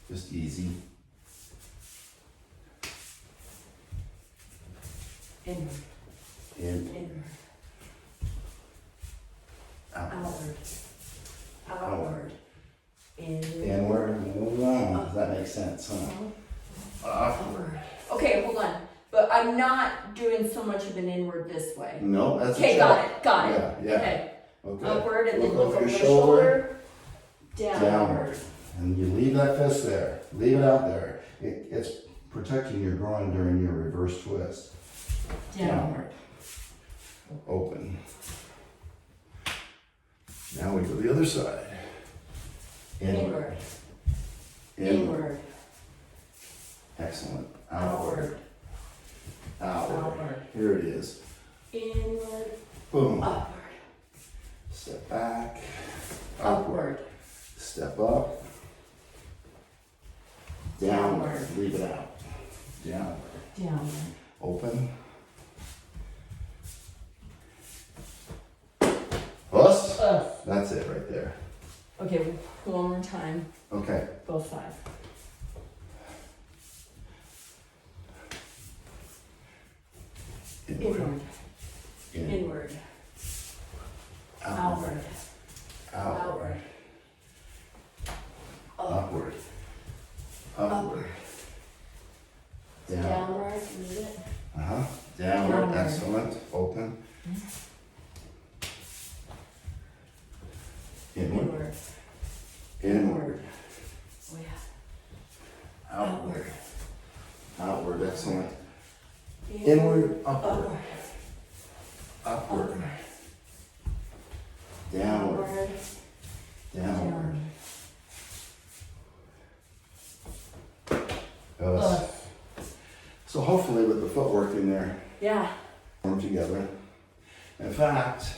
Just easy. Inward. Inward. Outward. Outward. Inward. Wow, does that make sense, huh? Upward. Okay, hold on. But I'm not doing so much of an inward this way. No, that's okay. Got it. Yeah, yeah. Okay. Upward and then look look over over your the shoulder. Downward. And you leave that fist there. Leave it out there. It's protecting your groin during your reverse twist. Downward. Open. Now we go the other side. Inward. Inward. Excellent. Outward. Outward. Here it is. Inward. Boom. Upward. Step back. Upward. Step up. Downward. Leave it out. Downward. Downward. Open. Bust. That's it right there. Okay, one more time. Okay. Both sides. Inward. Inward. Outward. Outward. Upward. Upward. Downward. Leave it. Downward. Downward. Excellent. Open. Inward. Inward. Oh yeah. Outward. Outward. Excellent. Inward. Upward. Upward. Downward. Downward. So hopefully with the footwork in there, Yeah. form together. In fact,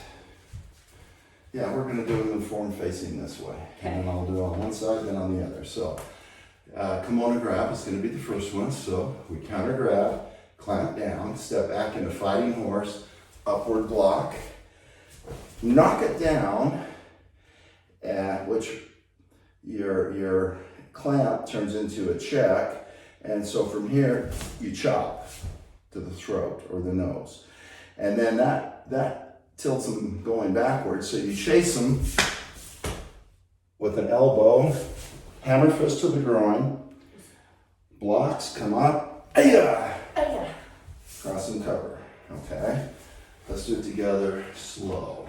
yeah, we're going to do them form facing this way. Okay. And then I'll do it on one side, then on the other. So, Kimona grab is going to be the first one. So we counter grab, clamp down, step back into fighting horse, upward block, knock it down, which your clamp turns into a check. And so from here, you chop to the throat or the nose. And then that tilts them going backwards. So you chase them with an elbow, hammer fist to the groin, blocks, come up, ay-ya! Yeah. Cross and cover, okay? Let's do it together, slow.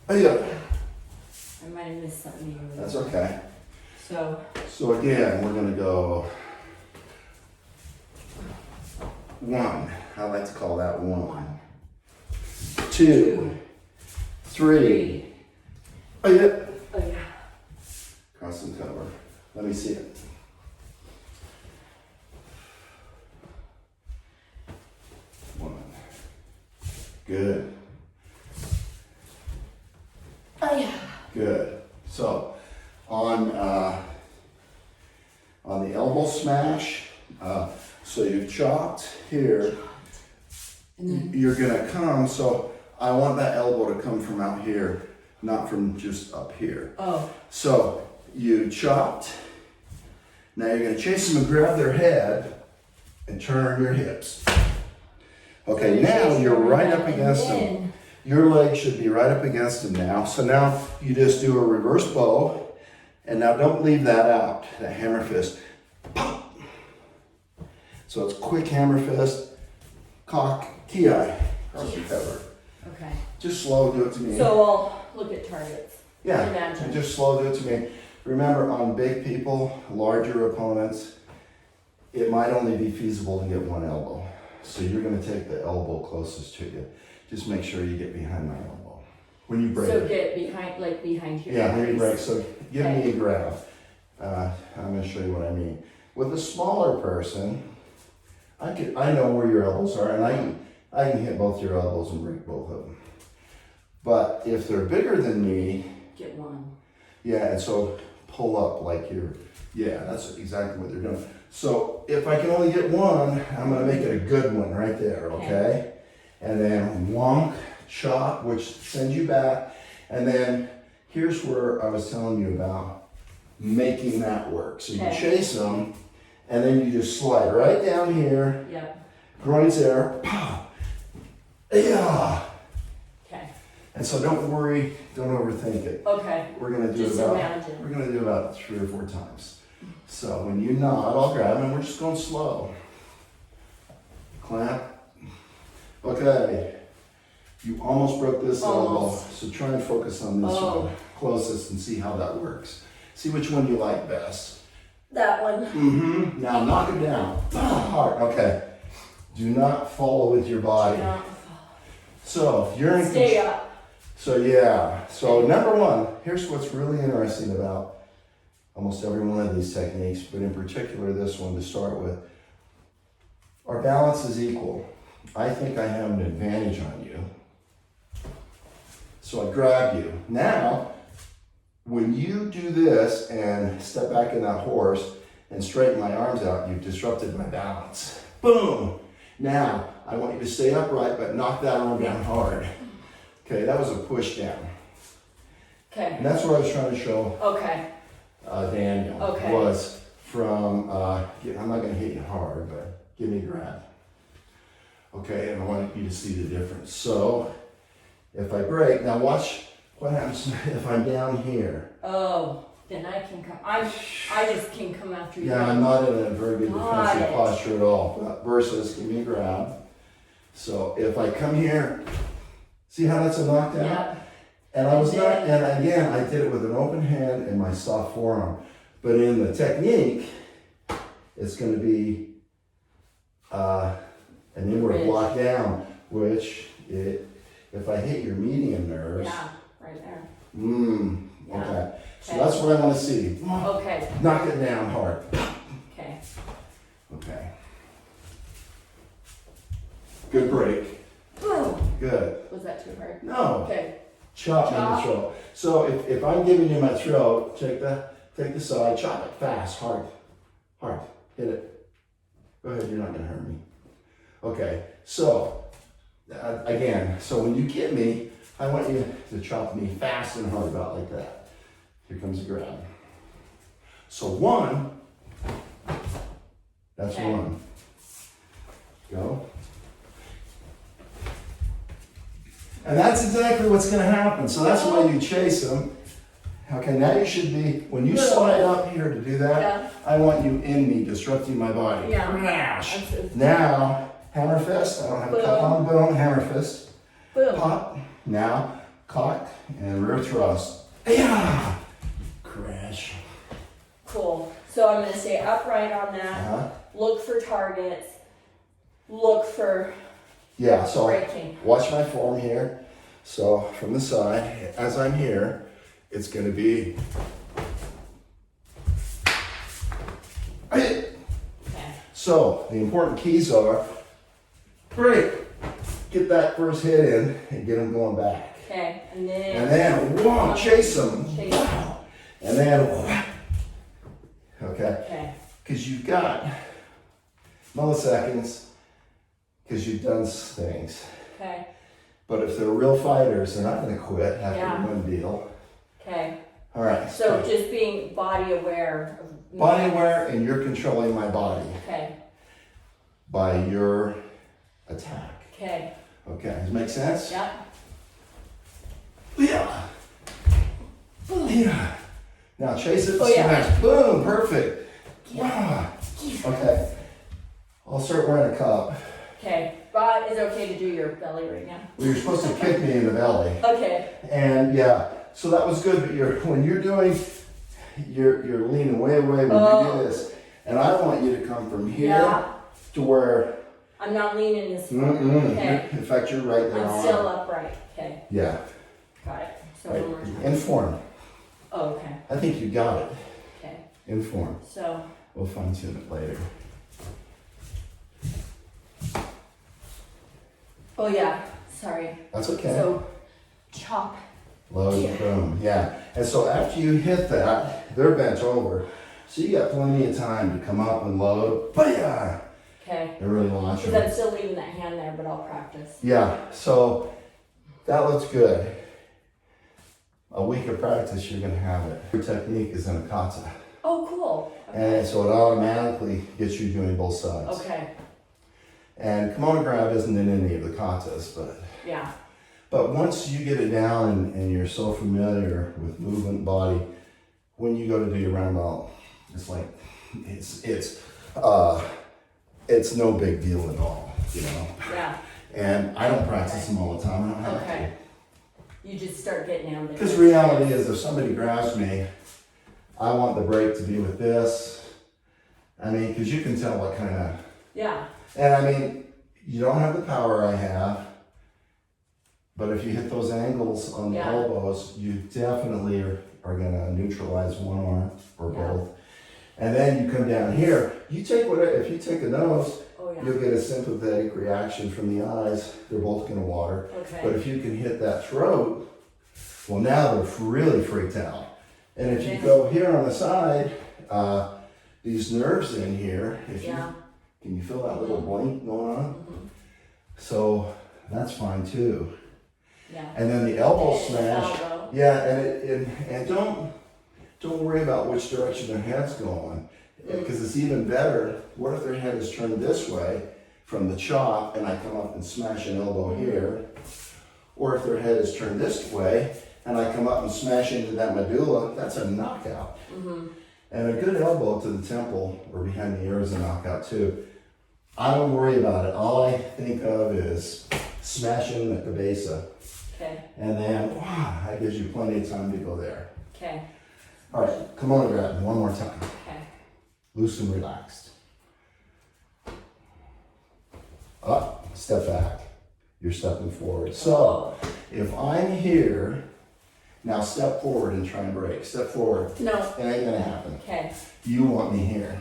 Ay-ya! I might have missed something. That's okay. So again, we're gonna go 1. I like to call that 1. 2, 3. Oh yeah. Oh yeah. Cross and cover. Let me see it. One. Good. Oh yeah. Good. So on the elbow smash, so you've chopped here. You're gonna come. So I want that elbow to come from out here, not from just up here. Oh. So you chopped. Now you're gonna chase them and grab their head and turn your hips. Okay, now you're right up against them. Your leg should be right up against them now. So now you just do a reverse bow. And now don't leave that out, that hammer fist. So it's quick hammer fist, cock, ki, cross and cover. Okay. Just slow, do it to me. So I'll look at targets. Yeah, Imagine. and just slow, do it to me. Remember, on big people, larger opponents, it might only be feasible to get one elbow. So you're gonna take the elbow closest to you. Just make sure you get behind my elbow. When you break. So get behind, like behind here. Yeah, when you break, so give me Okay. a grab. I'm gonna show you what I mean. With a smaller person, I know where your elbows are, and I can hit both your elbows and break both of them. But if they're bigger than me, Get one. yeah, and so pull up like yeah, that's exactly what they're doing. So if I can only get one, I'm gonna make it a good one right there, okay? And then wonk, chop, which sends you back. And then here's where I was telling you about making that work. So you Okay. chase them, and then you just slide right down here. Yep. Groins there. Pop. Yeah. Okay. And so don't worry, don't overthink it. Okay. We're gonna do Just about imagine. we're gonna do about 3 or 4 times. So when you nod, I'll grab and we're just going slow. Clamp. Okay. You almost broke this elbow, Almost. so try and focus on this Oh. one closest and see how that works. See which one you like best. That one. Mm-hmm. Now knock it down. Hard. Okay. Do not follow with your body. Not So if you're in stay up. So yeah. So number one, here's what's really interesting about almost every one of these techniques, but in particular this one to start with. Our balance is equal. I think I have an advantage on you. So I grab you. Now, when you do this and step back in that horse and straighten my arms out, you've disrupted my balance. Boom! Now, I want you to stay upright, but knock that arm down hard. Okay, that was a push down. Okay. And that's what I was trying to show Okay. Daniel. Okay. Was from, I'm not gonna hit you hard, but give me a grab. Okay, and I want you to see the difference. So, if I break, now watch what happens if I'm down here. Oh, then I can come. I just can come after you. Yeah, I'm not in a very good Got defensive it. posture at all. But versus, give me a grab. So if I come here, see how that's a knockdown? Yeah. And I was not, and again, I did it with an open hand and my soft forearm. But in the technique, it's going to be an inward Bridge. block down, which if I hit your median nerves, Yeah. Right there. okay. Yeah. So Okay. that's what I want to see. Okay. Knock it down hard. Okay. Okay. Good break. Whew. Good. Was that too hard? No. Okay. Chop in the Chop. throat. So if I'm giving you my throat, take the side, chop it fast, hard, hit it. Go ahead, you're not gonna hurt me. Okay, so again, so when you get me, I want you to chop me fast and hard, about like that. Here comes a grab. So one, that's Okay. one. Go. And that's exactly what's going to happen. So that's why you chase them. Okay, now you should be, when you slide up here to do that, Yeah. I want you in me, disrupting my body. Yeah. Crash. That's- Now, hammer fist. I don't have a cup on, boom, hammer fist. Boom. Pop. Now, cock and rear thrust. Yeah. Crash. Cool. So I'm gonna stay upright on that. Uh-huh. Look for targets. Look for Yeah, so breaking. watch my form here. So from the side, as I'm here, it's going to be. Okay. So the important keys are break, get that first hit in, and get them going back. Okay. And then. And then whoa, chase them. Chase 'em. And then whack. Okay, Okay. because you've got milliseconds, because you've done things. Okay. But if they're real fighters, they're not going to quit after Yeah. one deal. Okay. All right. So just being body aware. Of Body aware, and you're controlling my body Okay. by your attack. Okay. Okay, does it make sense? Yep. Yeah. Yeah. Now chase it, Oh, yeah. smash. Boom, perfect. Wow. Okay. I'll start wearing a cup. Okay. But it's okay to do your belly right now. Well, you're supposed to kick me in the belly. Okay. And yeah, so that was good, but when you're doing, you're leaning way away when you Oh. do this. And I want you to come from here Yeah. to where, I'm not leaning this far. mm-mm, Okay. in fact, you're right there I'm on still it. upright. Okay. Yeah, Got it. So right. one more time. In form. Oh, okay. I think you got it. Okay. In form. So. We'll fine tune it later. Oh yeah. Sorry. That's okay. So chop. Load, Yeah. boom, yeah. And so after you hit that, they're bent over. So you got plenty of time to come up and load. Booyah! Okay. And really launch Because I'm them. still leaving that hand there, but I'll practice. Yeah, so that looks good. A week of practice, you're gonna have it. Your technique is in a kata. Oh, cool. And so it automatically gets you doing both sides. Okay. And kimono grab isn't in any of the katas, Yeah. but once you get it down and you're so familiar with movement, body, when you go to do your roundabout, it's like, it's no big deal at all, you know? Yeah. And I don't practice them all the time, I don't have Okay. You just start getting down there. Because reality is, if somebody grabs me, I want the break to be with this. I mean, because you can tell what kind of, Yeah. and I mean, you don't have the power I have, but if you hit those angles on the Yeah. elbows, you definitely are gonna neutralize one arm or Yeah. both. And then you come down here, you take whatever, if you take a nose, Oh, yeah. you'll get a sympathetic reaction from the eyes. They're both gonna water. Okay. But if you can hit that throat, well, now they're really freaked out. And if you go here on the side, these nerves in here, if you, Yeah. can you feel that little blink going on? Mm-hmm. So that's fine too. Yeah. And then the elbow And smash, elbow. yeah, and don't worry about which direction their head's going, because it's even better. What if their head is turned this way from the chop, and I come up and smash an elbow here, or if their head is turned this way, and I come up and smash into that medulla, that's a knockout. Mm-hmm. And a good elbow to the temple or behind the ear is a knockout too. I don't worry about it. All I think of is smashing the cabeza. Okay. And then, wow, that gives you plenty of time to go there. Okay. All right, kimono grab one more time. Okay. Loose and relaxed. Up, step back. You're stepping forward. So, if I'm here, now step forward and try and break. Step forward. No. It ain't gonna happen. Okay. You want me here.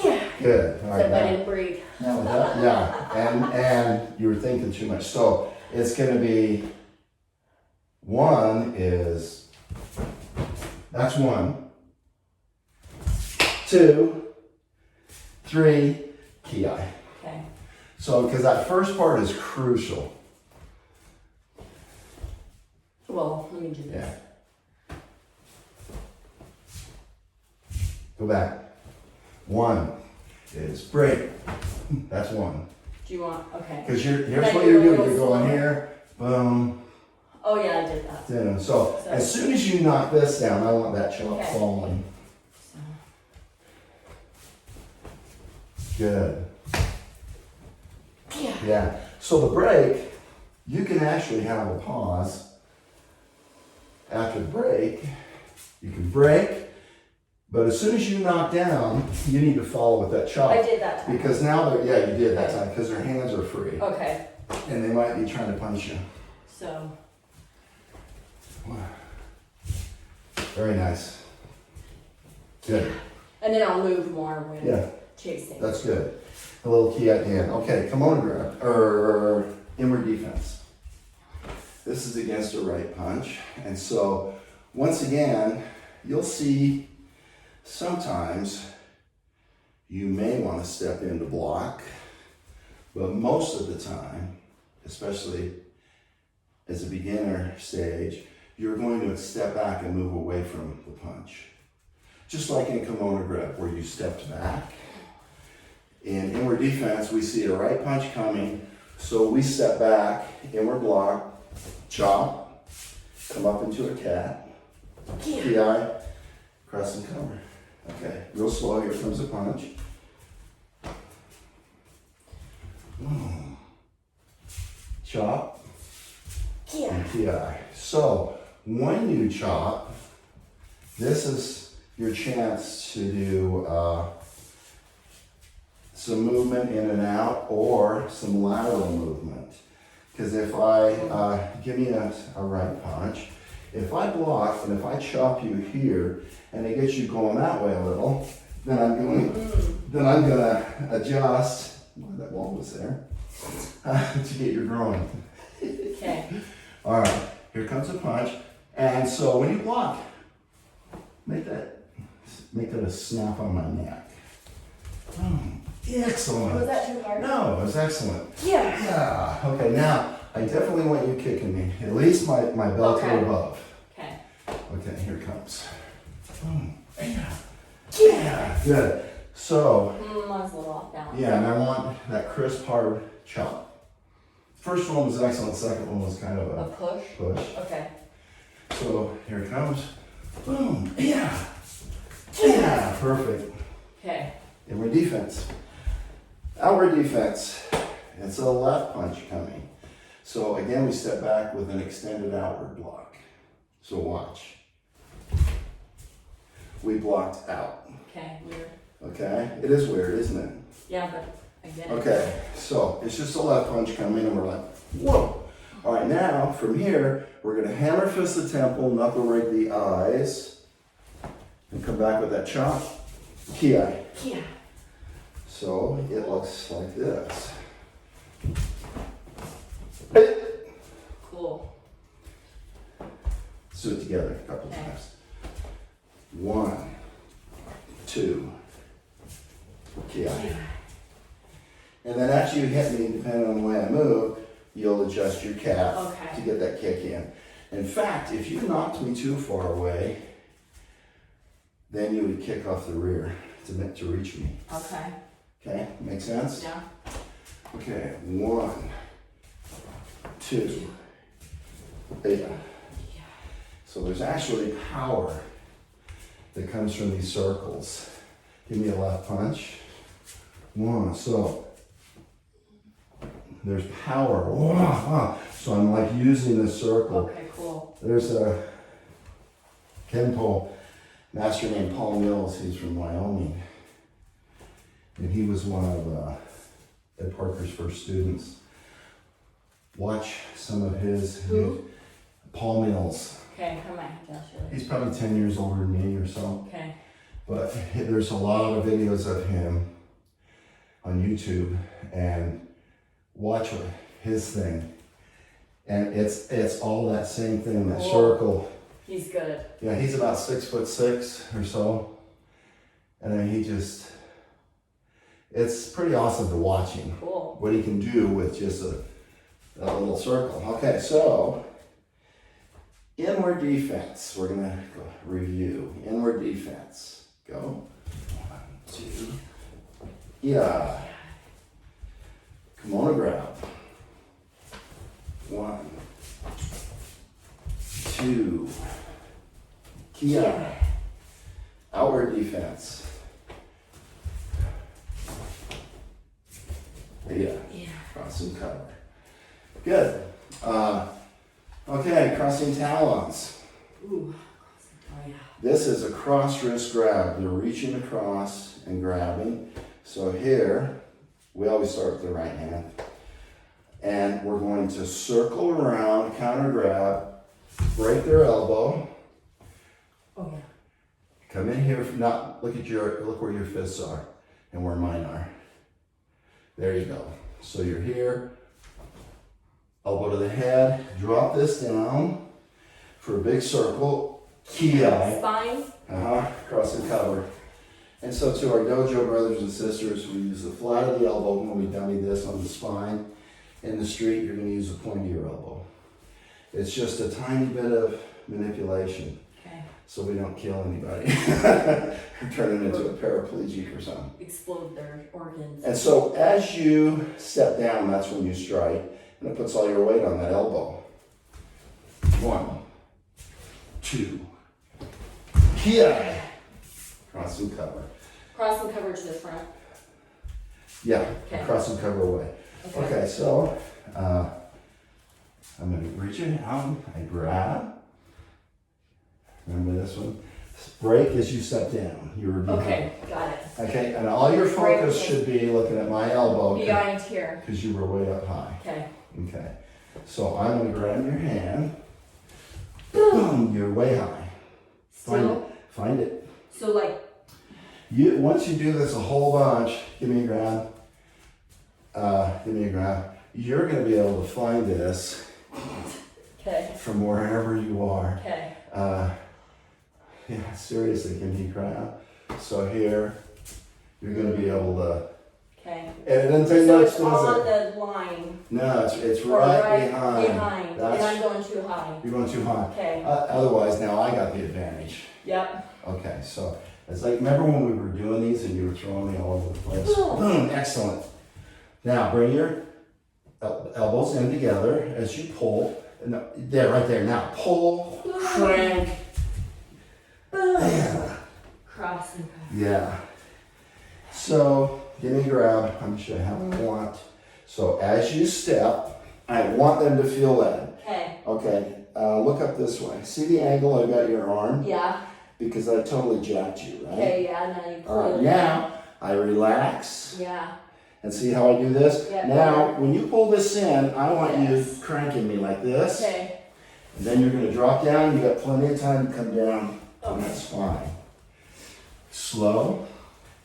Yeah. Good. All right, Except I now, didn't breathe. now with that, yeah, and you were thinking too much. So it's gonna be, one is, that's one. 2, 3, ki. Okay. So, because that first part is crucial. Well, let me do this. Yeah. Go back. 1 is break. That's 1. Do you want? Okay. Because here's Can I what do you're a doing. little You're going slower? here, boom, Oh yeah, I did that. you know. So as soon as you knock this down, I want that chop Okay. falling. So, Good. yeah. Yeah. So the break, you can actually have a pause. After the break, you can break, but as soon as you knock down, you need to follow with that chop. I did that time. Because now they're, yeah, you did that Okay. time, because their hands are free. Okay. And they might be trying to punch you. So. Very nice. Good. And then I'll move more when Yeah, chasing. that's good. A little key at the end. Okay, kimono grab, or inward defense. This is against a right punch. And so, once again, you'll see sometimes you may want to step in to block, but most of the time, especially as a beginner stage, you're going to step back and move away from the punch. Just like in kimono grip, where you stepped back. In inward defense, we see a right punch coming, so we step back, inward block, chop, come up into a cat, PI, cross and cover. Okay, real slow, here comes a punch. Chop, and PI. So, when you chop, this is your chance to do some movement in and out or some lateral movement. Because if I, give me a right punch, if I block and if I chop you here and it gets you going that way a little, then I'm gonna adjust, well, that wall was there, to get your groin. Okay. All right, here comes a punch. And so when you block, make that a snap on my neck. Excellent. Was that too hard? No, it was excellent. Yeah. Yeah. Okay, now I definitely want you kicking me. At least my belt Okay. or above. Okay. Okay, here it comes. Boom. Yeah. Yeah. Good. So, Mine's a little off balance. yeah, and I want that crisp, hard chop. First one was excellent. Second one was kind of A a push? push. Okay. So here it comes. Boom. Yeah. Yeah. Perfect. Okay. Inward defense. Outward defense. It's a left punch coming. So again, we step back with an extended outward block. So watch. We blocked out. Okay. Weird. Okay? It is weird, isn't it? Yeah, but I get it. Okay, so it's just a left punch coming and we're like, whoa. All right, now from here, we're gonna hammer fist the temple, knuckle rake the eyes, and come back with that chop, ki. Yeah. So it looks like this. Cool. Let's do it together a couple Okay. times. 1, 2, ki. And then after you hit me, depending on the way I move, you'll adjust your calf Okay. to get that kick in. In fact, if you knocked me too far away, then you would kick off the rear to reach me. Okay. Okay, make sense? Yeah. Okay, 1, 2, yeah. So there's actually power that comes from these circles. Give me a left punch. 1, so there's power. So I'm like using this circle. Okay, cool. There's a Kenpo master named Paul Mills. He's from Wyoming. And he was one of Ed Parker's first students. Watch some of his. Who? Paul Mills. Okay, I might have to ask you. He's probably 10 years older than me or so. Okay. But there's a lot of videos of him on YouTube, and watch his thing. And it's all that same thing, that Cool. circle. He's good. Yeah, he's about 6'6" or so. And then it's pretty awesome to watch him. Cool. What he can do with just a little circle. Okay, so inward defense. We're gonna go review. Inward defense. Go. 1, 2. Yeah. Kimona grab. 1, 2. Kia. Yeah. Outward defense. Yeah. Yeah. Cross and cover. Good. Okay, crossing talons. Ooh. Oh yeah. This is a cross wrist grab. You're reaching across and grabbing. So here, we always start with the right hand. And we're going to circle around, counter grab, break their elbow. Oh yeah. Come in here, look where your fists are and where mine are. There you go. So you're here, elbow to the head, drop this down for a big circle, ki. Spine. Cross and cover. And so to our dojo brothers and sisters, we use the flat of the elbow when we dummy this on the spine. In the street, you're going to use the point of your elbow. It's just a tiny bit of manipulation. Okay. So we don't kill anybody. Turn it into a paraplegic or something. Explode their organs. And so as you step down, that's when you strike. And it puts all your weight on that elbow. 1, 2. Kia. Cross and cover. Cross and cover to the front. Yeah, Okay. cross and cover away. Okay, so I'm going to reach it out. I grab. Remember this one? Break as you step down. You were behind. Okay, got it. Okay, and all your focus should be looking at my elbow Behind here. because you were way up high. Okay. Okay, so I'm going to grab your hand. Boom, you're way high. Still. Find it. So like. Once you do this a whole bunch, give me a grab. You're going to be able to find this Okay. from wherever you are. Okay. Yeah, seriously, give me a grab. So here, you're going to be able to Okay. And it doesn't take So much, it's does on it? the line. No, it's Or right behind. behind. And I'm going too high. You're going too high. Okay. Otherwise, now I got the advantage. Yep. Okay, so it's like, remember when we were doing these and you were throwing me all over the place? Boom. Boom, excellent. Now bring your elbows in together as you pull. No, there, right there. Now pull, crank. Boom. Yeah. Cross and pass. Yeah. So give me a grab. I'm going to show you how I want. So as you step, I want them to feel that. Okay. Okay. Look up this way. See the angle I got your arm? Yeah. Because I totally jacked you, right? Okay, yeah, now you All right, clearly. now I relax. Yeah. And see how I do this? Yeah, now, yeah. when you pull this in, I want Yes. you cranking me like this. Okay. And then you're going to drop down. You got plenty of time to come down. And that's fine. Slow.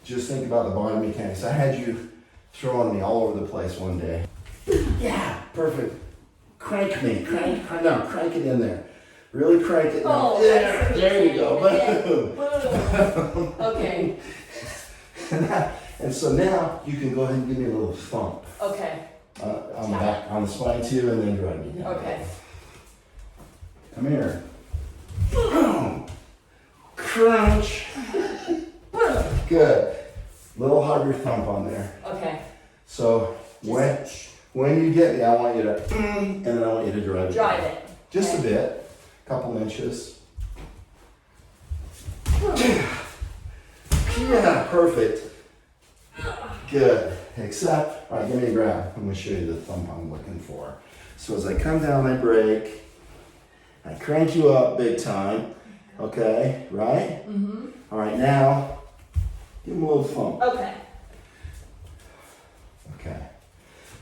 Just think about the body mechanics. I had you throwing me all over the place one day. Yeah, perfect. Crank me. Crank it in there. Really crank it. Oh, there you go. Boom. Boom. Okay. And so now you can go ahead and give me a little thump Okay. on the back, on the spine too, and then drive me down. Okay. Come here. Boom. Crunch. Good. Little harder thump on there. Okay. So when you get me, I want you to, and then I want you to drive it. Drive it. Just Okay. a bit, couple inches. Yeah, perfect. Good. Except, all right, give me a grab. I'm going to show you the thump I'm looking for. So as I come down, I break. I crank you up big time. Okay, right? Mm-hmm. All right, now, give him a little thump. Okay. Okay.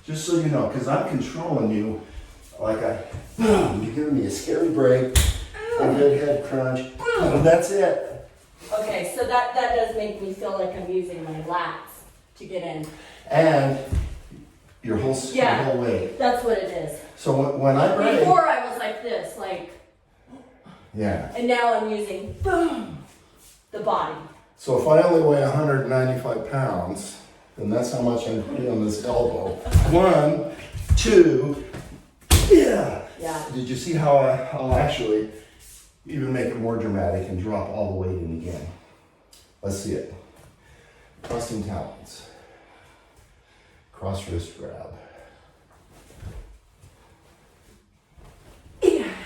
Just so you know, because I'm controlling you, like boom, you're giving me a scary break, a good head crunch, and that's it. Okay, so that does make me feel like I'm using my lats to get in. And your whole, Yeah. your whole weight. That's what it is. So when I break, Before I was like this, yeah. and now I'm using boom, the body. So if I only weigh 195 pounds, then that's how much I'm putting on this elbow. 1, 2, yeah. Yeah. Did you see how I'll actually even make it more dramatic and drop all the weight in again? Let's see it. Crossing talons. Cross wrist grab.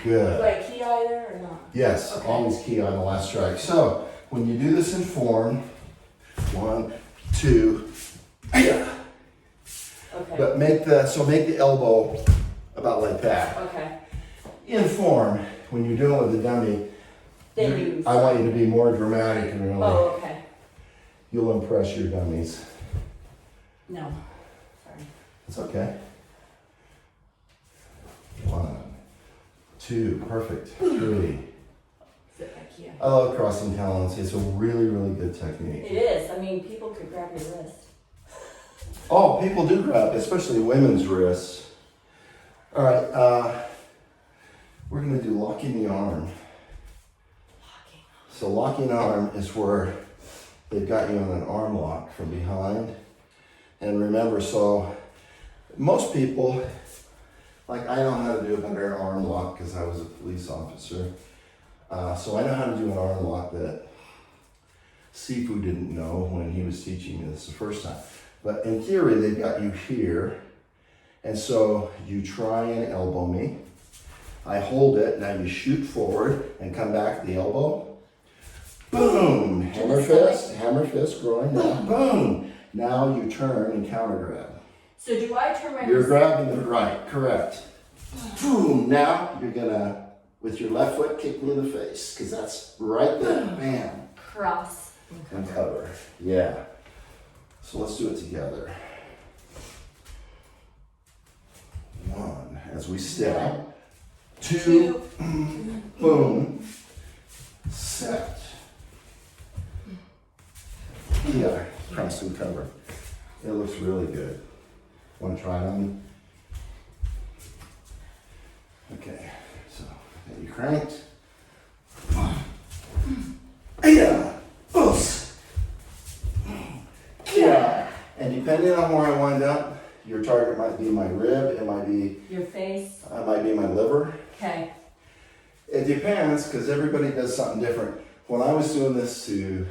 Good. Do I key either or not? Yes, Okay. always key on the last strike. So when you do this in form, 1, 2, yeah. Okay. But make the elbow about like that. Okay. In form, when you're doing it with the dummy, Then you. I want you to be more dramatic and really, Oh, okay. you'll impress your dummies. No. Sorry. It's okay. 1, 2, perfect. 3. Sit back here. I love crossing talons. It's a really, really good technique. It is. I mean, people could grab your wrist. Oh, people do grab, especially women's wrists. All right, we're gonna do locking the arm. Locking. So locking arm is where they've got you on an arm lock from behind. And remember, so most people, like I know how to do a better arm lock because I was a police officer. So I know how to do an arm lock that Sifu didn't know when he was teaching me this the first time. But in theory, they've got you here. And so you try and elbow me. I hold it, now you shoot forward and come back to the elbow. Boom! Hammer fist, groin down. Boom! Now you turn and counter grab. So do I turn my You're wrist? grabbing the right, correct. Boom! Now you're gonna, with your left foot, kick me in the face, because that's right there. Bam! Cross. And cover. Yeah. So let's do it together. 1, as we step. 2, boom, set. Yeah, cross and cover. It looks really good. Want to try it on me? Okay, so get you cranked. Yeah, oops. Yeah, And depending on where I wind up, your target might be my rib, it might be Your face. it might be my liver. Okay. It depends because everybody does something different. When I was doing this to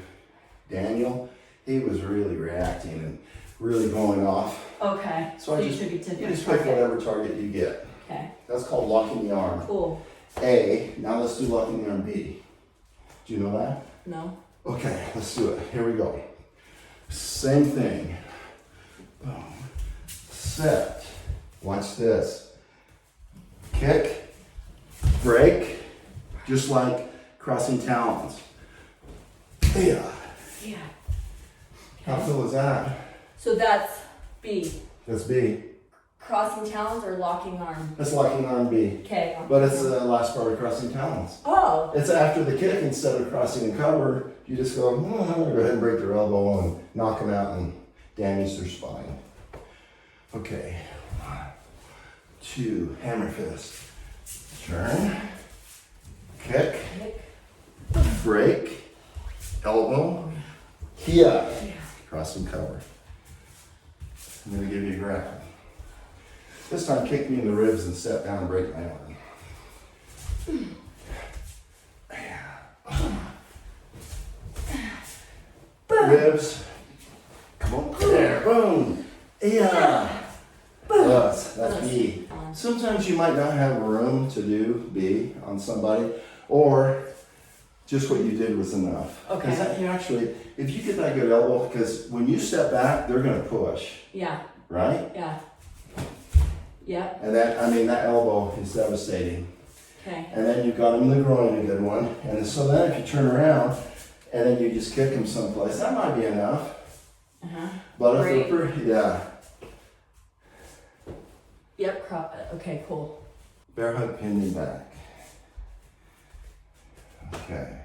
Daniel, he was really reacting and really going off. Okay. So I you just took it to you just target. pick whatever target you get. Okay. That's called locking the arm. Cool. A. Now let's do locking the arm B. Do you know that? No. Okay, let's do it. Here we go. Same thing. Boom. Set. Watch this. Kick. Break. Just like crossing talons. Yeah. Yeah. How cool is that? So that's B. That's B. Crossing talons or locking arm? That's locking arm B. Okay. But it's the last part of crossing talons. Oh. It's after the kick instead of crossing and cover. You just go ahead and break their elbow and knock them out and damage their spine. Okay. 1, 2, hammer fist. Turn. Kick. Break. Elbow. Kia. Cross and cover. I'm going to give you a grab. This time kick me in the ribs and step down and break my arm. Ribs. Come on. There. Boom. Yeah. That's B. Sometimes you might not have room to do B on somebody, or just what you did was enough. Okay. Because you actually, if you get that good elbow, because when you step back, they're going to push. Yeah. Right? Yeah. Yep. And that elbow is devastating. Okay. And then you've got them in the groin, a good one. And so then if you turn around and then you just kick them someplace, that might be enough. Uh-huh. But Great. if they're, yeah. Yep. Okay, cool. Bear hug pinned in back. Okay.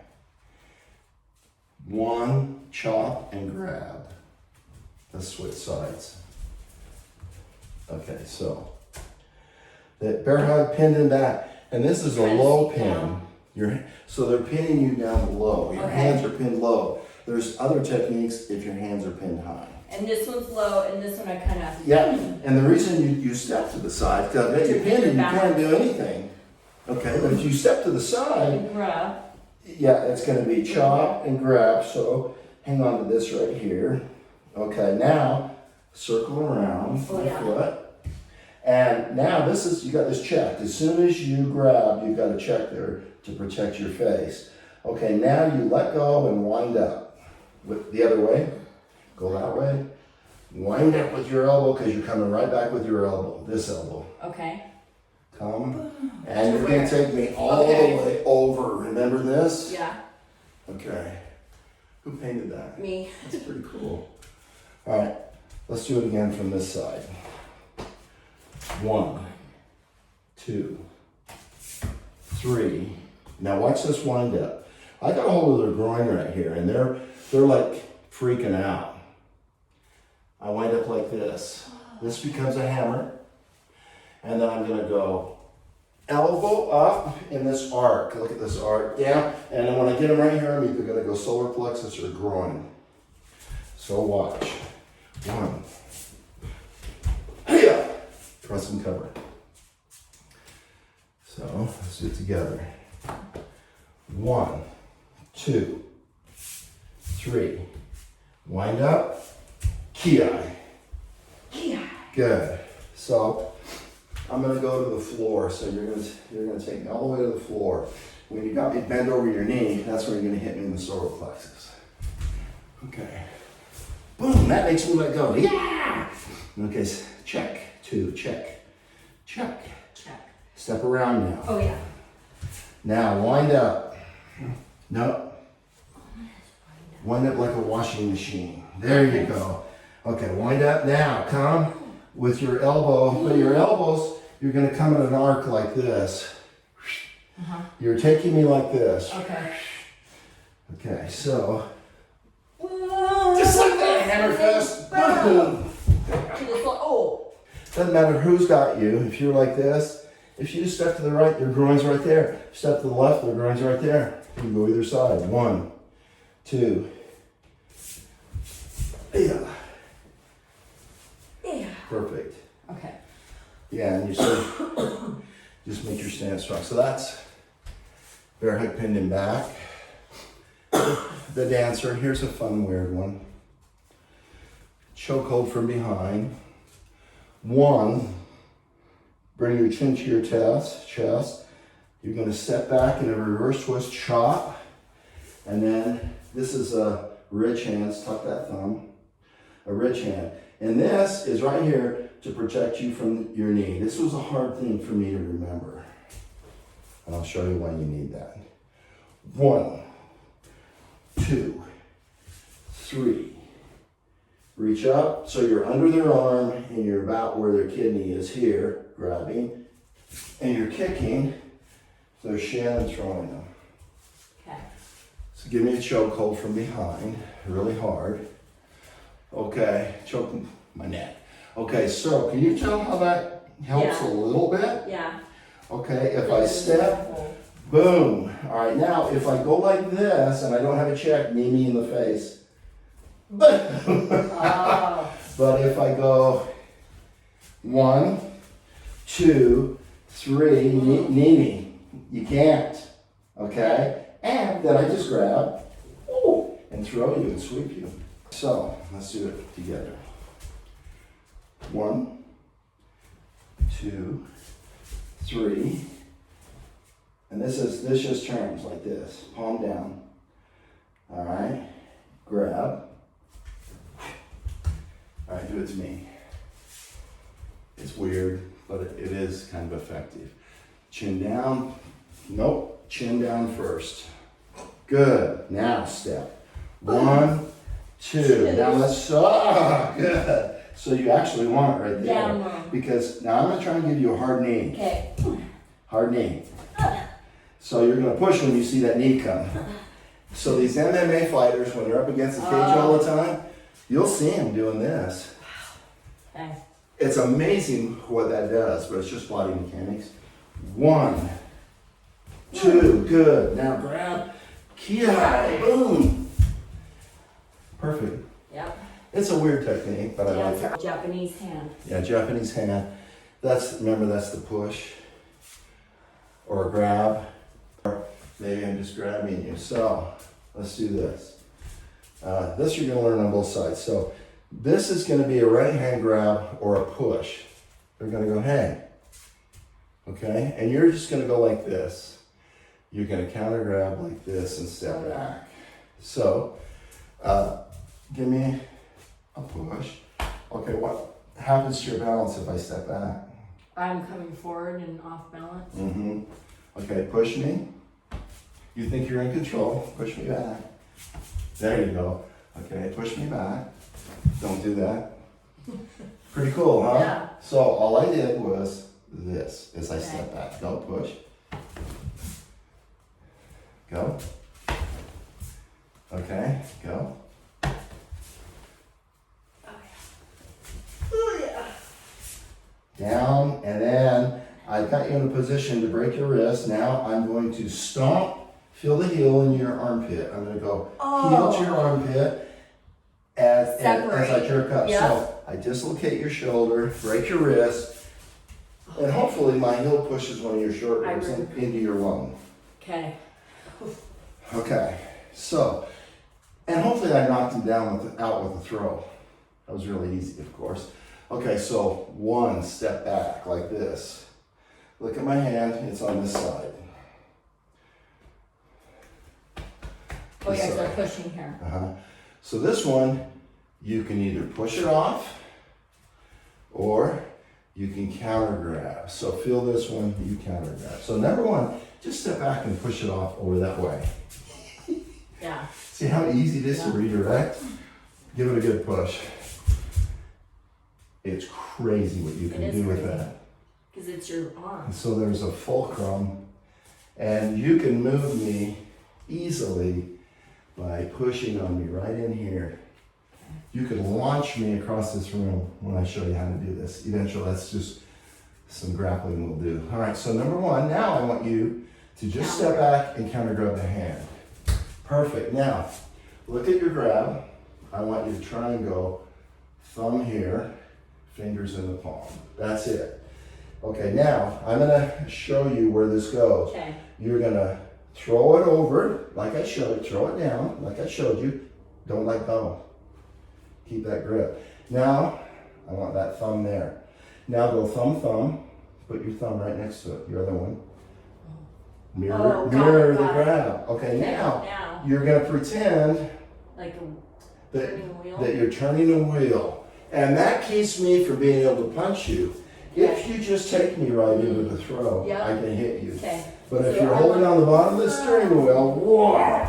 1, chop and grab. Let's switch sides. Okay, so that bear hug pinned in back, and this is a low pin. So they're pinning you down low. Your hands are pinned low. There's other techniques if your hands are pinned high. And this one's low, and this one I kind of. Yeah, and the reason you step to the side, because if you're pinned and you can't do anything. Okay, but if you step to the side, And grab. yeah, it's going to be chop and grab. So hang on to this right here. Okay, now circle around my foot. And now you got this checked. As soon as you grab, you've got a check there to protect your face. Okay, now you let go and wind up. With the other way. Go that way. Wind up with your elbow because you're coming right back with your elbow. This elbow. Okay. Come. And you're going to take me all the way over. Remember this? Yeah. Okay. Who painted that? Me. That's pretty cool. All right. Let's do it again from this side. 1, 2, 3. Now watch this wind up. I got a hold of their groin right here, and they're like freaking out. I wind up like this. This becomes a hammer, and then I'm gonna go elbow up in this arc. Look at this arc, down, and then when I get them right here, I'm either gonna go solar plexus or groin. So watch. 1. Yeah. Press and cover. So let's do it together. 1, 2, 3. Wind up. Ki. Good. So I'm gonna go to the floor. So you're gonna take me all the way to the floor. When you got me bent over your knee, that's where you're gonna hit me in the solar plexus. Okay. Boom. That makes me let go. Yeah. Okay. Check. 2. Check. Check. Check. Step around now. Oh yeah. Now wind up. No. Wind up like a washing machine. There you go. Okay, wind up now. Come with your elbow. But your elbows, you're going to come in an arc like this. You're taking me like this. Okay. Okay, so. Just like that, hammer fist. Boom. Oh. Doesn't matter who's got you. If you're like this, if you just step to the right, your groin's right there. Step to the left, their groin's right there. You can go either side. 1, 2. Yeah. Perfect. Okay. Yeah, and you sort of just make your stance strong. So that's bear hug pinned in back. The dancer, here's a fun, weird one. Chokehold from behind. 1, bring your chin to your chest. You're going to step back in a reverse twist chop. And then this is a ridge hands, tuck that thumb. A ridge hand. And this is right here to protect you from your knee. This was a hard thing for me to remember. And I'll show you why you need that. 1, 2, 3. Reach up so you're under their arm and you're about where their kidney is here, grabbing. And you're kicking their shin and throwing them. Okay. So give me a chokehold from behind, really hard. Okay, choke my neck. Okay, so can you tell how that helps a little bit? Yeah. Okay, if I step, boom. All right, now if I go like this and I don't have a check, knee me in the face. Boom. Oh. But if I go 1, 2, 3, knee me. You can't. Okay? And then I just grab, and throw you and sweep you. So let's do it together. 1, 2, 3. And this just turns like this. Palm down. All right. Grab. All right, do it to me. It's weird, but it is kind of effective. Chin down. Nope. Chin down first. Good. Now step. 1, 2. Now let's, good. So you actually want it right there. Down. Because now I'm going to try and give you a hard knee. Okay. Hard knee. So you're going to push when you see that knee come. So these MMA fighters, when they're up against the cage all the time, you'll see them doing this. Okay. It's amazing what that does, but it's just body mechanics. 1, 2, good. Now grab, kia, boom. Perfect. Yep. It's a weird technique, but I like it. Japanese hand. Yeah, Japanese hand. Remember, that's the push or a grab. Or maybe I'm just grabbing you. So let's do this. This you're going to learn on both sides. So this is going to be a right hand grab or a push. They're going to go, hey. Okay? And you're just going to go like this. You're going to counter grab like this and step back. So give me a push. Okay, what happens to your balance if I step back? I'm coming forward and off balance. Mm-hmm. Okay, push me. You think you're in control. Push me back. There you go. Okay, push me back. Don't do that. Pretty cool, huh? Yeah. So all I did was this as I step back. Go, push. Go. Okay, go. Down, and then I got you in a position to break your wrist. Now I'm going to stomp, feel the heel in your armpit. I'm going to go heel to your armpit as I jerk up. Yep. So I dislocate your shoulder, break your wrist, and hopefully my heel pushes one of your short ribs into your lung. Okay. Okay, so, and hopefully I knocked him down out with a throw. That was really easy, of course. Okay, so 1, step back like this. Look at my hand, it's on this side. Oh, yeah, so pushing here. So this one, you can either push it off or you can counter grab. So feel this one, you counter grab. So number 1, just step back and push it off over that way. Yeah. See how easy it is to redirect? Give it a good push. It's crazy what you can do with that. Because it's your arm. And so there's a fulcrum, and you can move me easily by pushing on me right in here. You can launch me across this room when I show you how to do this. Eventually, that's just some grappling we'll do. All right, so number 1, now I want you to just step back and counter grab the hand. Perfect. Now, look at your grab. I want you to try and go thumb here, fingers in the palm. That's it. Okay, now I'm gonna show you where this goes. Okay. You're gonna throw it over, like I showed, throw it down, like I showed you. Don't let go. Keep that grip. Now, I want that thumb there. Now go thumb, thumb. Put your thumb right next to it, your other one. Mirror, mirror the grab. Okay, now you're gonna pretend like a that, turning wheel. that you're turning a wheel. And that keeps me from being able to punch you. If you just take me right into the throw, Yep. I can hit you. Okay. But if you're holding on the bottom of the steering wheel, whoa,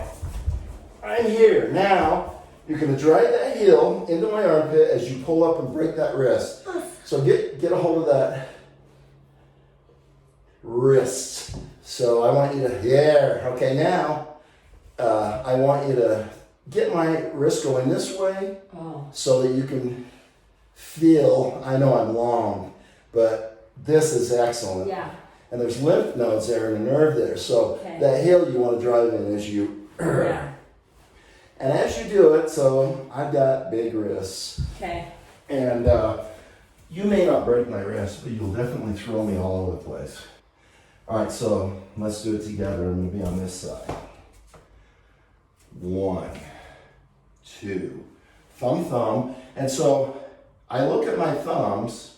I'm here. Now, you're gonna drive that heel into my armpit as you pull up and break that wrist. So get a hold of that wrist. So I want you to, okay, now, I want you to get my wrist going this way so that you can feel, I know I'm long, but this is excellent. Yeah. And there's lymph nodes there and a nerve there. So that heel you want to drive in as you, and as you do it, so I've got big wrists. Okay. And you may not break my wrist, but you'll definitely throw me all over the place. All right, so let's do it together. I'm gonna be on this side. 1, 2, thumb, thumb. And so I look at my thumbs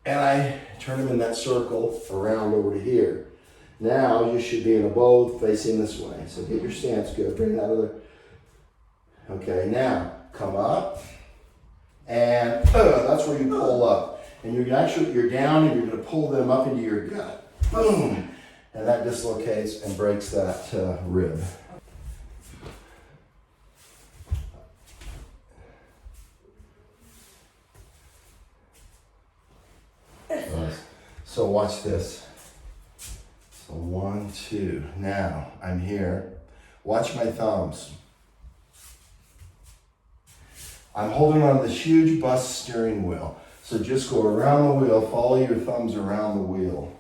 and I turn them in that circle around over to here. Now you should be in a bow facing this way. So get your stance good, bring that other. Okay, now come up and that's where you pull up. And you're down and you're gonna pull them up into your gut. Boom! And that dislocates and breaks that rib. So watch this. So 1, 2. Now I'm here. Watch my thumbs. I'm holding on this huge bus steering wheel. So just go around the wheel, follow your thumbs around the wheel.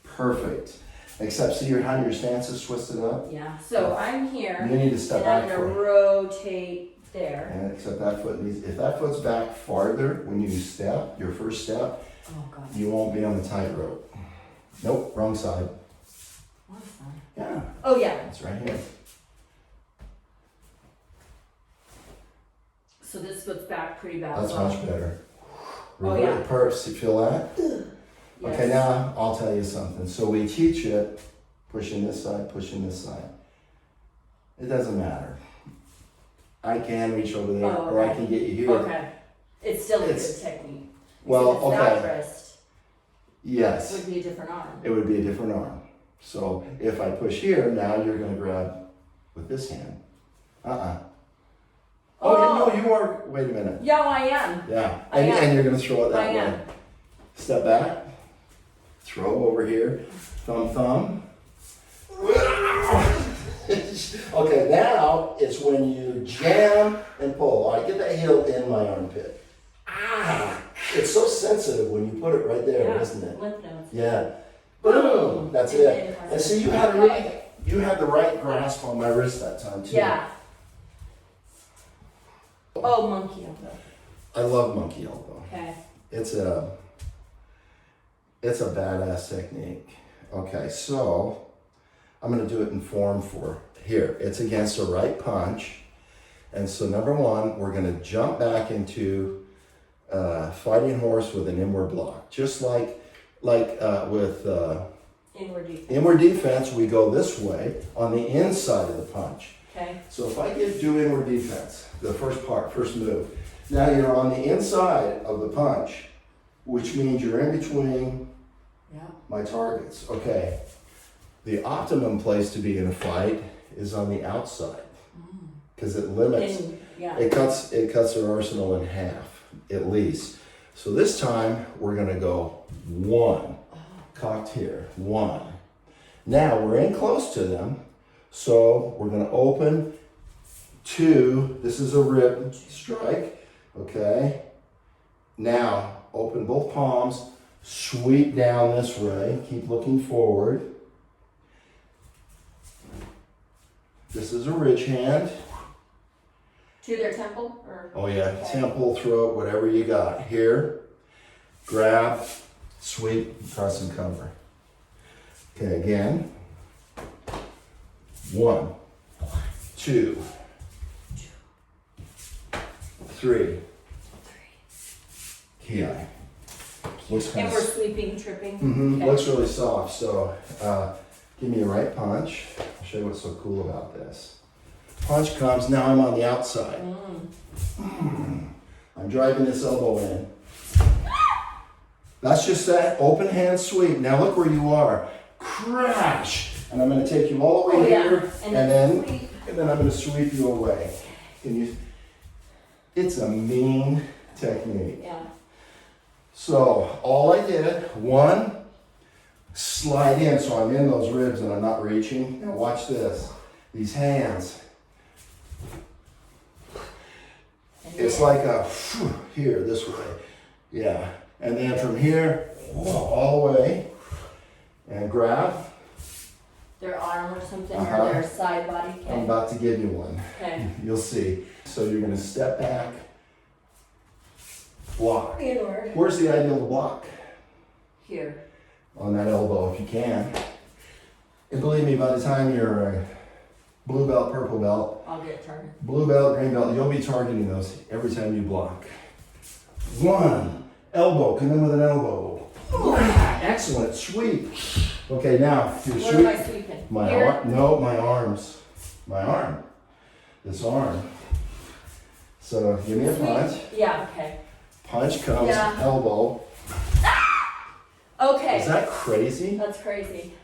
Perfect. Except see how your stance is twisted up? Yeah. So I'm here. You need to step and back. I'm going to rotate there. And except that foot needs, if that foot's back farther when you step, your first step, you won't be on the tightrope. Nope, wrong side. What side? Yeah. Oh yeah. It's right here. So this foot's back pretty bad. That's much better. Oh yeah. Purse, you feel that? Yes. Okay, now I'll tell you something. So we teach it, pushing this side, pushing this side. It doesn't matter. I can reach over there, or I can get you here. Okay. It's still a good technique. Well, okay. That wrist yes. would be a different arm. It would be a different arm. So if I push here, now you're going to grab with this hand. Oh, no, you are. Wait a minute. Yeah, I am. Yeah. I am. And you're going to throw it that I way. am. Step back. Throw over here. Thumb, thumb. Okay, now it's when you jam and pull. All right, get that heel in my armpit. It's so sensitive when you put it right there, isn't it? Lymph nodes. Yeah. Boom. That's it. And see, you had the right grasp on my wrist that time too. Yeah. Oh, monkey elbow. I love monkey elbow. Okay. It's a badass technique. Okay, so I'm gonna do it in form for here. It's against a right punch. And so number one, we're gonna jump back into fighting horse with an inward block. Just like with inward defense, we go this way on the inside of the punch. Okay. So if I do inward defense, the first move, now you're on the inside of the punch, which means you're in between my targets. Okay. The optimum place to be in a fight is on the outside because it limits, it cuts their arsenal in half at least. So this time we're gonna go 1, cocked here, 1. Now we're in close to them, so we're gonna open 2. This is a rib strike, okay? Now open both palms, sweep down this way, keep looking forward. This is a ridge hand. To their temple? Or? Oh yeah, Okay. temple, throat, whatever you got. Here, grab, sweep, cross and cover. Okay, again. 1, 2, 3. Ki. Looks kind And we're sweeping, tripping? Okay. Looks really soft, so give me a right punch. I'll show you what's so cool about this. Punch comes, now I'm on the outside. I'm driving this elbow in. That's just that open hand sweep. Now look where you are. Crash! And I'm going to take you all the way here, and then I'm going to sweep you away. It's a mean technique. Yeah. So all I did, 1, slide in so I'm in those ribs and I'm not reaching. Now watch this. These hands. It's like a here, this way. Yeah. And then from here, all the way. And grab. Their arm or something, or their side body. Okay. I'm about to give you one. Okay. You'll see. So you're going to step back, block. Inward. Where's the ideal to block? Here. On that elbow, if you can. And believe me, by the time you're a blue belt, purple belt, I'll get targeted. blue belt, green belt, you'll be targeting those every time you block. 1, elbow, come in with an elbow. Excellent, sweep. Okay, now you're Where sweep. am I sweeping? My Here? arm, no, my arms. My arm. This arm. So give me a punch. Yeah, okay. Punch comes, Yeah. elbow. Okay. Is that crazy? That's crazy.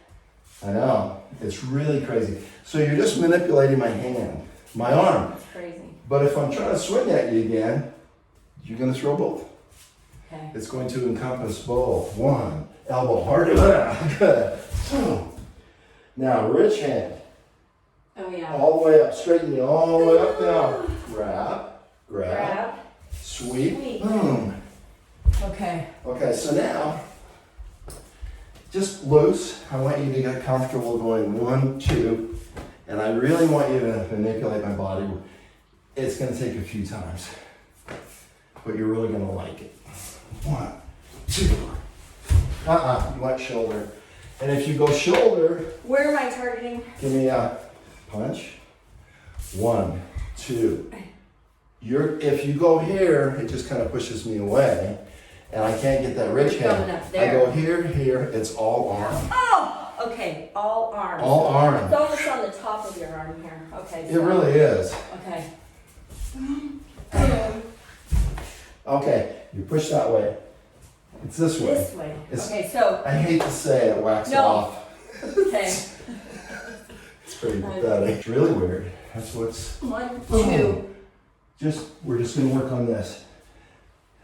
I know. It's really crazy. So you're just manipulating my hand, my arm. That's crazy. But if I'm trying to swing at you again, you're going to throw both. Okay. It's going to encompass both. 1, elbow, hard. Good. Now, rich hand. Oh yeah. All the way up, straighten you all the way up now. Grab, sweep, Sweep. boom. Okay. Okay, so now, just loose. I want you to get comfortable going 1, 2, and I really want you to manipulate my body. It's going to take a few times, but you're really going to like it. 1, 2. You want shoulder. And if you go shoulder, Where am I targeting? give me a punch. 1, 2. If you go here, it just kind of pushes me away, and I can't get that rich You're hand. going up I there. go here, it's all arm. Oh! Okay. All arms. All arm. It's almost on the top of your arm here. Okay. It really is. Okay. Okay, you push that way. It's this way. This way. It's- Okay, so, I hate to say it, wax No. off. okay. It's pretty pathetic. It's really weird. That's what's... 1, 2. We're just gonna work on this.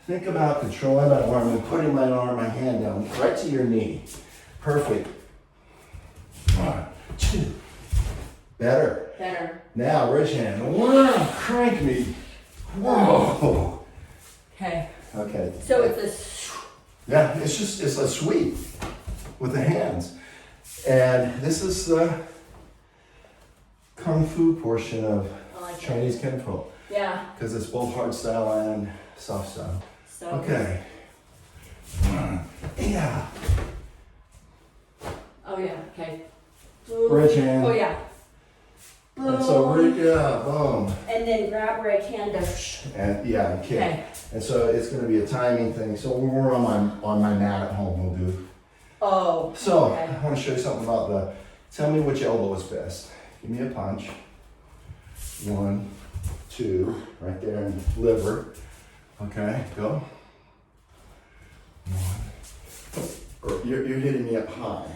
Think about controlling my arm and putting my hand down right to your knee. Perfect. 1, 2. Better. Better. Now, rich hand. Wow, crank me. Whoa. Okay. Okay. So it's Yeah, it's a sweep with the hands. And this is the Kung Fu portion of I like Chinese Kenpo. Yeah. Because it's both hard style and soft style. So. Okay. Yeah. Oh yeah. Okay. Right hand. Oh yeah. Boom. And so boom. And then grab right hand to. And yeah, kick. Okay. And so it's going to be a timing thing. So when we're on my mat at home, we'll do. Oh. So Okay. I want to show you something about tell me which elbow is best. Give me a punch. 1, 2, right there in liver. Okay, go. 1. You're hitting me up high.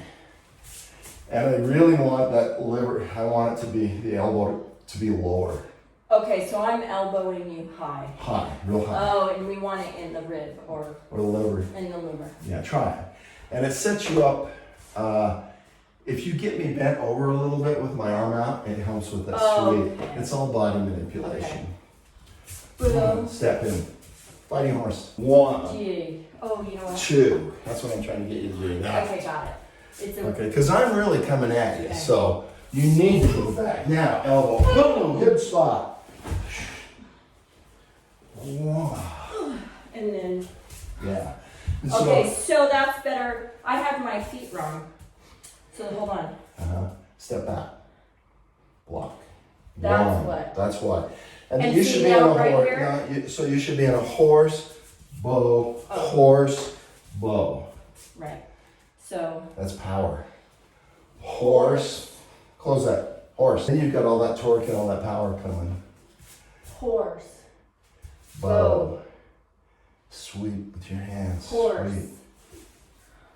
And I really want that liver, I want it to be, the elbow to be lower. Okay, so I'm elbowing you high. High, real high. Oh, and we want it in the rib or Or the liver. in the liver. Yeah, try it. And it sets you up, if you get me bent over a little bit with my arm out, it helps with that Oh, sweep. okay. It's all body manipulation. Boom. Step in. Fighting horse. 1, Gee. Oh, you know what? 2. That's what I'm trying to get you to do now. Okay, got it. It's a. Okay, because I'm really coming at you, Okay. so you need to go back. Now, elbow. Boom, good spot. Okay, so that's better. I have my feet wrong. So hold on. Step back. Block. That's what. That's why. And And you see should be in a now right horse. here? No, so you should be in a horse, bow, horse, bow. Right. So. That's power. Horse. Close that. Horse. Then you've got all that torque and all that power coming. Horse. Bow. Sweep with your hands. Horse. Sweep.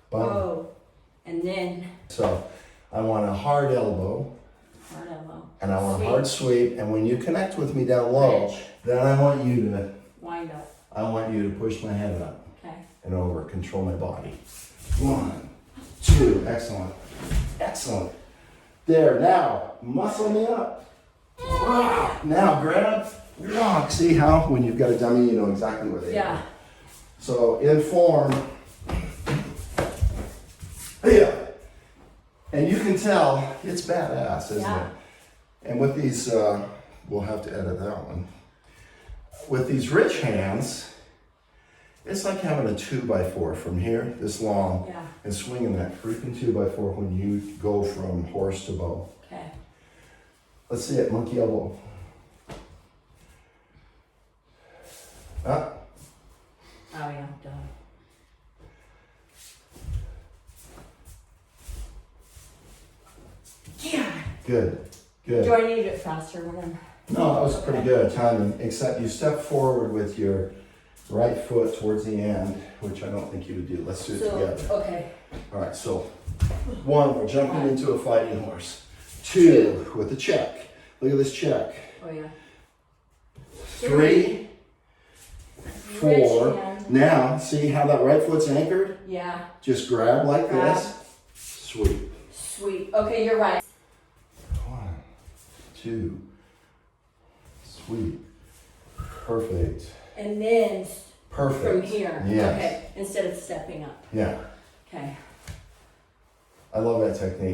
Bow. And then. So I want a hard elbow. Hard elbow. And I want Sweep. a hard sweep. And when you connect with me down low, Bridge. then I want you to Wind up. push my head up Okay. and over, control my body. 1, 2, excellent. Excellent. There, now, muscle me up. Now grab, walk. See how when you've got a dummy, you know exactly where they are. So in form, yeah. And you can tell it's badass, isn't it? And with these, we'll have to edit that one. With these rich hands, it's like having a 2x4 from here, this long, and swinging that freaking 2x4 when you go from horse to bow. Okay. Let's see it, monkey elbow. Up. Oh yeah, done. Yeah. Good, good. Do I need it faster when I'm? No, that was pretty good timing, except you step forward with your right foot towards the end, which I don't think you would do. Let's do it together. Okay. All right, so 1, we're jumping into a fighting horse. 2, with the check. Look at this check. Oh yeah. 3, 4. Rich hand. Now, see how that right foot's anchored? Yeah. Just grab like Grab. this. Sweep. Sweet. Okay, you're right. 1, 2. Sweep. Perfect. And then Perfect. from here. Yes. Okay. Instead of stepping up. Yeah. Okay. I love that technique.